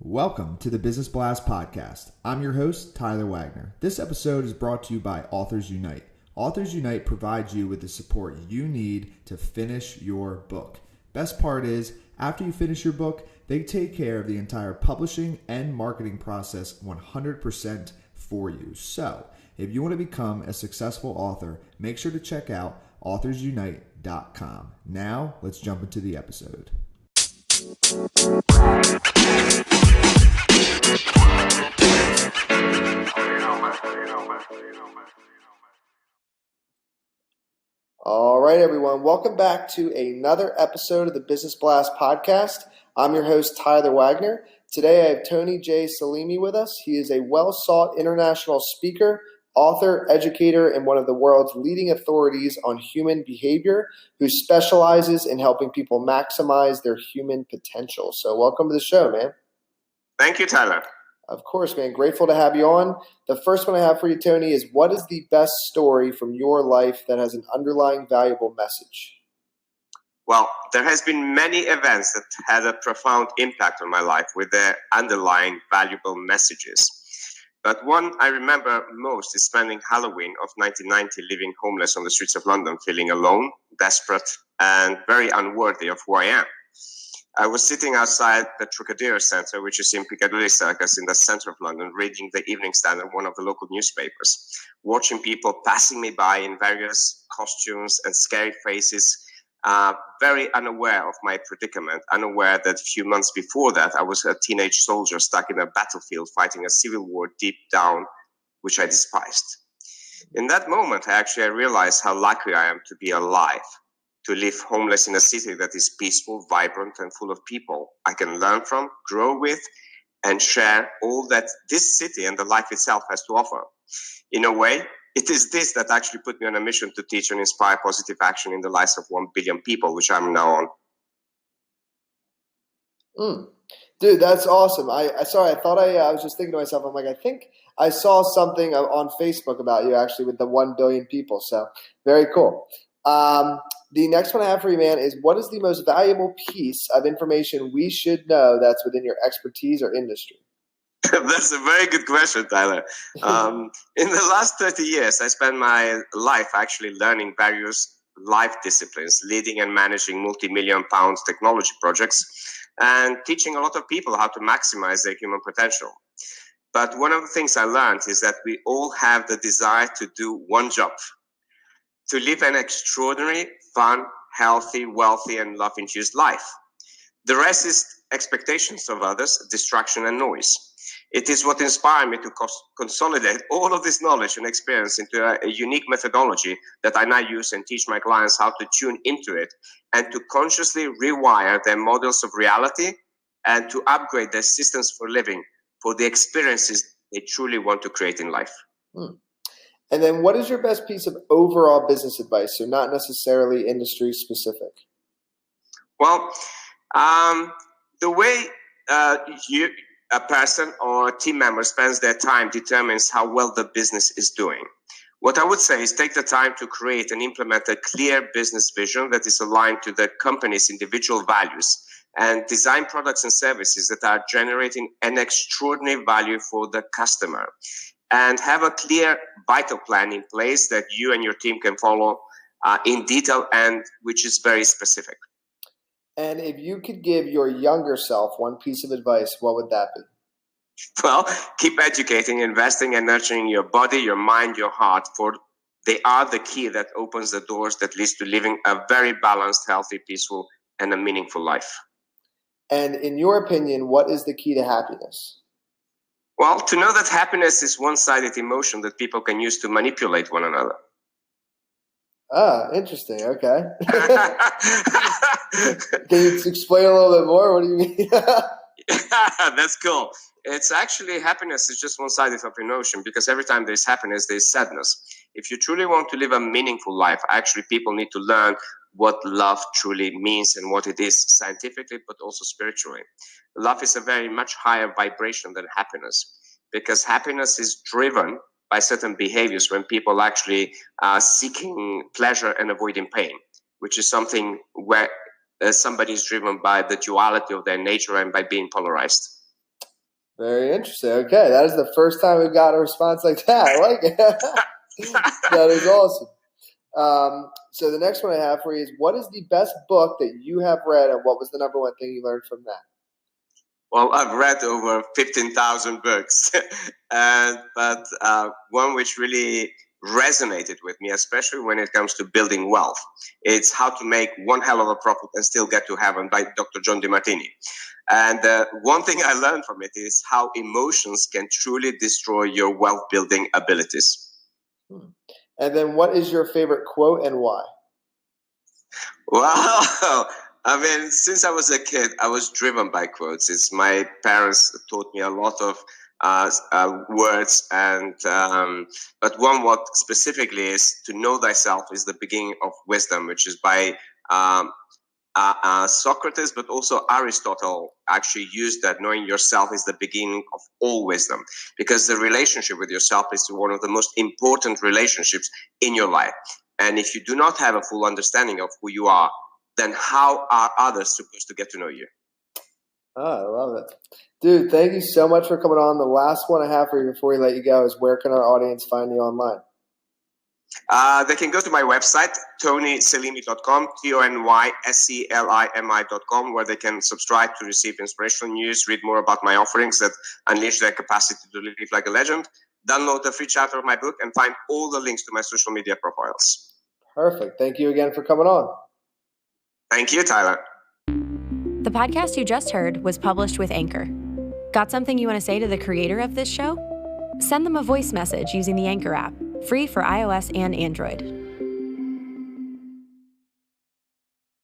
Welcome to the Business Blast Podcast. I'm your host, Tyler Wagner. This episode is brought to you by Authors Unite. Authors Unite provides you with the support you need to finish your book. Best part is, after you finish your book, they take care of the entire publishing and marketing process 100% for you. So, if you want to become a successful author, make sure to check out authorsunite.com. Now, let's jump into the episode. All right, everyone. Welcome back to another episode of the Business Blast Podcast. I'm your host, Tyler Wagner. Today, I have Tony J. Selimi with us. He is a well-sought international speaker, author, educator, and one of the world's leading authorities on human behavior who specializes in helping people maximize their human potential. So welcome to the show, man. Thank you, Tyler. Of course, man. Grateful to have you on. The first one I have for you, Tony, is what is the best story from your life that has an underlying valuable message? Well, there has been many events that had a profound impact on my life with their underlying valuable messages. But one I remember most is spending Halloween of 1990 living homeless on the streets of London, feeling alone, desperate, and very unworthy of who I am. I was sitting outside the Trocadero Centre, which is in Piccadilly Circus in the centre of London, reading the Evening Standard, one of the local newspapers, watching people passing me by in various costumes and scary faces, very unaware of my predicament, unaware that a few months before that, I was a teenage soldier stuck in a battlefield fighting a civil war deep down, which I despised. In that moment, I realized how lucky I am to be alive, to live homeless in a city that is peaceful, vibrant, and full of people I can learn from, grow with, and share all that this city and the life itself has to offer. In a way, it is this that actually put me on a mission to teach and inspire positive action in the lives of 1 billion people, which I'm now on. Dude, that's awesome. I was just thinking to myself, I'm like, I think I saw something on Facebook about you actually with the 1 billion people. So very cool. The next one I have for you, man, is what is the most valuable piece of information we should know that's within your expertise or industry? That's a very good question, Tyler. In the last 30 years, I spent my life actually learning various life disciplines, leading and managing multi-million pound technology projects, and teaching a lot of people how to maximize their human potential. But one of the things I learned is that we all have the desire to do one job, to live an extraordinary, fun, healthy, wealthy, and love-infused life. The rest is expectations of others, distraction, and noise. It is what inspired me to consolidate all of this knowledge and experience into a unique methodology that I now use and teach my clients how to tune into it and to consciously rewire their models of reality and to upgrade their systems for living for the experiences they truly want to create in life. And then what is your best piece of overall business advice? So not necessarily industry specific. Well, the way a person or a team member spends their time determines how well the business is doing. What I would say is take the time to create and implement a clear business vision that is aligned to the company's individual values and design products and services that are generating an extraordinary value for the customer. And have a clear vital plan in place that you and your team can follow in detail and which is very specific. And if you could give your younger self one piece of advice, what would that be? Well, keep educating, investing, and nurturing your body, your mind, your heart, for they are the key that opens the doors that leads to living a very balanced, healthy, peaceful, and a meaningful life. And in your opinion, what is the key to happiness? Well, to know that happiness is one-sided emotion that people can use to manipulate one another. Ah, interesting. Okay. Can you explain a little bit more? What do you mean? That's cool. It's actually happiness is just one-sided of emotion because every time there's happiness, there's sadness. If you truly want to live a meaningful life, actually people need to learn what love truly means and what it is scientifically, but also spiritually. Love is a very much higher vibration than happiness because happiness is driven by certain behaviors when people actually are seeking pleasure and avoiding pain, which is something where somebody is driven by the duality of their nature and by being polarized. Very interesting. Okay, that is the first time we've got a response like that. I like it. That is awesome. So the next one I have for you is, what is the best book that you have read, and what was the number one thing you learned from that? Well, I've read over 15,000 books, but one which really resonated with me, especially when it comes to building wealth, it's How to Make One Hell of a Profit and Still Get to Heaven by Dr. John DeMartini. And one thing I learned from it is how emotions can truly destroy your wealth building abilities. And then what is your favorite quote and why? Well, I mean, since I was a kid, I was driven by quotes. It's my parents taught me a lot of words, and but one what specifically is, to know thyself is the beginning of wisdom, which is by Socrates, but also Aristotle actually used that. Knowing yourself is the beginning of all wisdom, because the relationship with yourself is one of the most important relationships in your life. And if you do not have a full understanding of who you are, then how are others supposed to get to know you? Oh, I love it. Dude, thank you so much for coming on. The last one I have for you before we let you go is, where can our audience find you online? They can go to my website, tonyselimi.com, TonySelimi.com, where they can subscribe to receive inspirational news, read more about my offerings that unleash their capacity to live like a legend, download a free chapter of my book, and find all the links to my social media profiles. Perfect. Thank you again for coming on. Thank you, Tyler. The podcast you just heard was published with Anchor. Got something you want to say to the creator of this show? Send them a voice message using the Anchor app, free for iOS and Android.